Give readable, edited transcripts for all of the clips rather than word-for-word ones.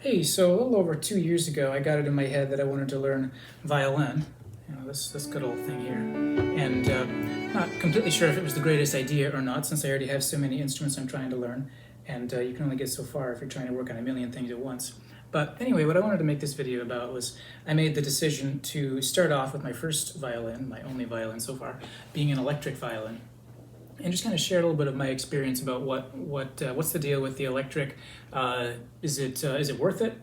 Hey, so a little over 2 years ago, I got it in my head that I wanted to learn violin. This good old thing here. And not completely sure if it was the greatest idea or not, since I already have so many instruments I'm trying to learn. And you can only get so far if you're trying to work on a million things at once. But anyway, what I wanted to make this video about was I made the decision to start off with my first violin, my only violin so far, being an electric violin. And just kind of share a little bit of my experience about what's the deal with the electric. Is it worth it?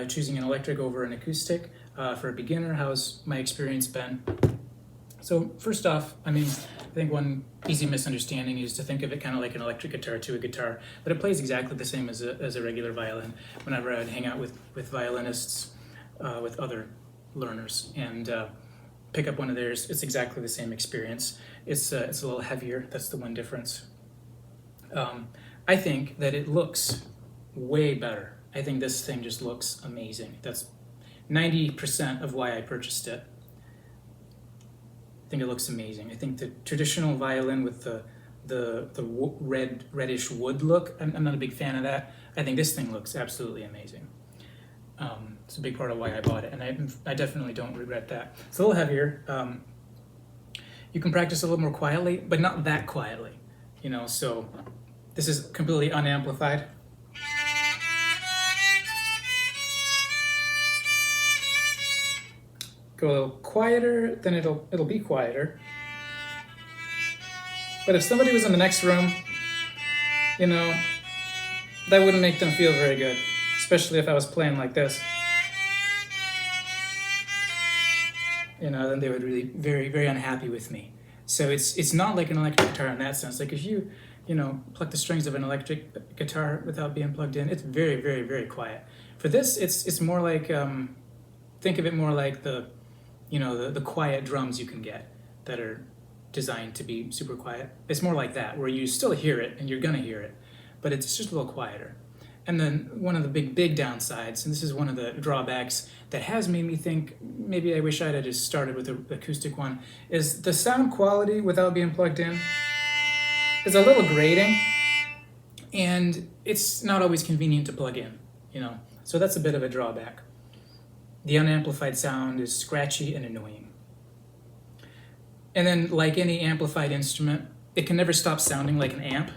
Choosing an electric over an acoustic for a beginner. How's my experience been? So first off, I think one easy misunderstanding is to think of it kind of like an electric guitar to a guitar, but it plays exactly the same as a regular violin. Whenever I'd hang out with violinists, with other learners, and pick up one of theirs, it's exactly the same experience. It's a little heavier. That's the one difference. I think that it looks way better. I think this thing just looks amazing. That's 90% of why I purchased it. I think it looks amazing. I think the traditional violin with the reddish wood look, I'm not a big fan of that. I think this thing looks absolutely amazing. It's a big part of why I bought it, and I definitely don't regret that. It's a little heavier. You can practice a little more quietly, but not that quietly, so this is completely unamplified. Go a little quieter, then it'll be quieter. But if somebody was in the next room, that wouldn't make them feel very good, especially if I was playing like this. Then they would really very, very unhappy with me. So it's not like an electric guitar in that sense. Like if you pluck the strings of an electric guitar without being plugged in, it's very, very, very quiet. For this, it's more like think of it more like the quiet drums you can get that are designed to be super quiet. It's more like that, where you still hear it and you're gonna hear it, but it's just a little quieter. And then one of the big downsides, and this is one of the drawbacks that has made me think maybe I wish I'd have just started with the acoustic one, is the sound quality without being plugged in is a little grating, and it's not always convenient to plug in, so that's a bit of a drawback. The unamplified sound is scratchy and annoying. And then, like any amplified instrument, it can never stop sounding like an amp.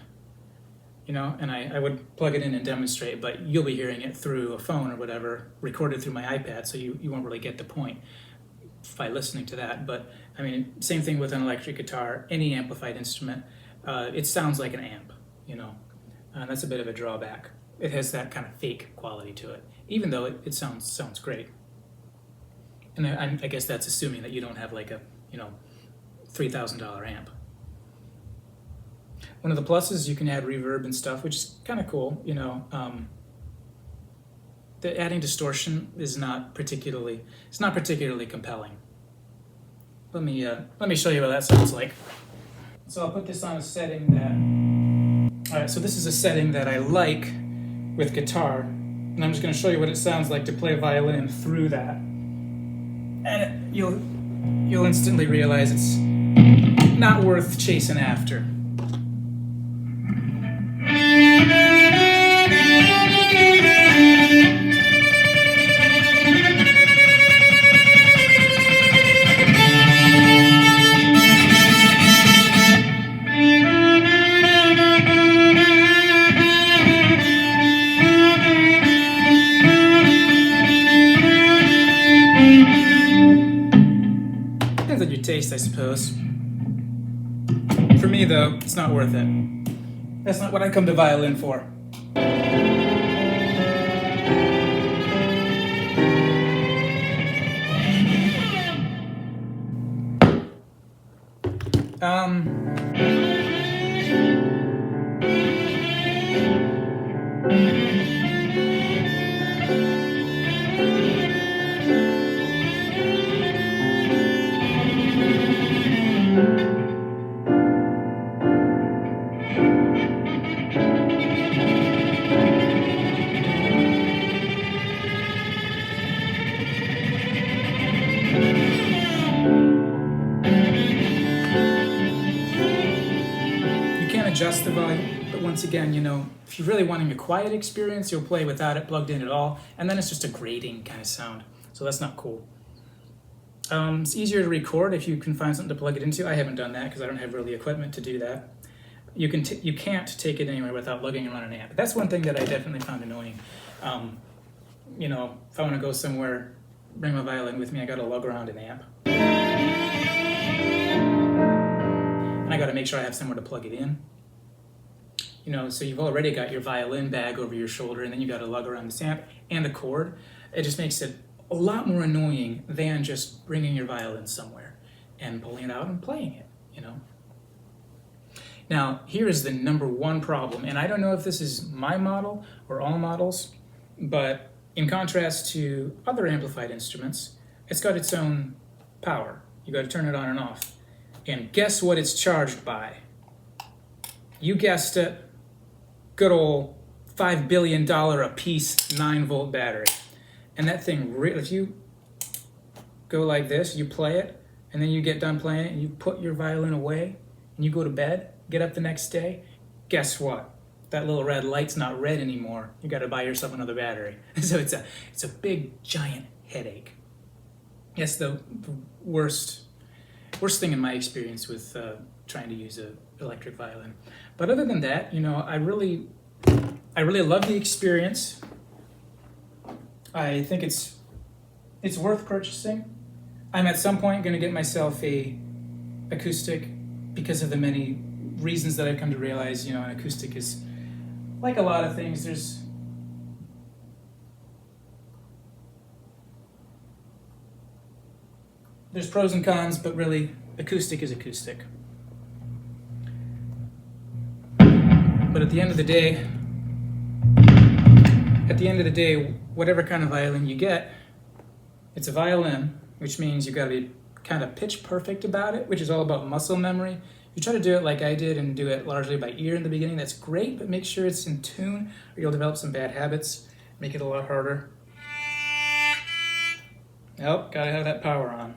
And I would plug it in and demonstrate, but you'll be hearing it through a phone or whatever, recorded through my iPad, so you won't really get the point by listening to that. But, same thing with an electric guitar, any amplified instrument, it sounds like an amp, and that's a bit of a drawback. It has that kind of fake quality to it, even though it sounds great. And I guess that's assuming that you don't have like a, $3,000 amp. One of the pluses, you can add reverb and stuff, which is kind of cool. The adding distortion is not particularly compelling. Let me show you what that sounds like. So I'll put this on a setting that. All right, so this is a setting that I like with guitar, and I'm just going to show you what it sounds like to play violin through that, and you'll instantly realize it's not worth chasing after. Depends on your taste, I suppose. For me, though, it's not worth it. That's not what I come to violin for. Adjust the volume, but once again, you know, if you're really wanting a quiet experience, you'll play without it plugged in at all, and then it's just a grating kind of sound. So that's not cool. It's easier to record if you can find something to plug it into. I haven't done that because I don't have really equipment to do that. You can't take it anywhere without lugging around an amp. That's one thing that I definitely found annoying. You know, if I want to go somewhere, bring my violin with me, I got to lug around an amp. And I got to make sure I have somewhere to plug it in. You know, so you've already got your violin bag over your shoulder, and then you got to lug around this amp and the cord. It just makes it a lot more annoying than just bringing your violin somewhere and pulling it out and playing it, you know. Now, here is the #1 problem, and I don't know if this is my model or all models, but in contrast to other amplified instruments, it's got its own power. You got to turn it on and off. And guess what it's charged by? You guessed it, good old $5 billion a piece 9-volt battery. And that thing, if you go like this, you play it, and then you get done playing it, and you put your violin away, and you go to bed, get up the next day, guess what? That little red light's not red anymore. You got to buy yourself another battery. So it's a big, giant headache. Yes, the worst thing in my experience with trying to use an electric violin. But other than that, you know, I really love the experience. I think it's worth purchasing. I'm at some point going to get myself a acoustic because of the many reasons that I've come to realize, you know, an acoustic is like a lot of things. There's pros and cons, but really, acoustic is acoustic. But at the end of the day, whatever kind of violin you get, it's a violin, which means you've got to be kind of pitch perfect about it, which is all about muscle memory. If you try to do it like I did and do it largely by ear in the beginning, that's great, but make sure it's in tune or you'll develop some bad habits, make it a lot harder. Oh, gotta have that power on.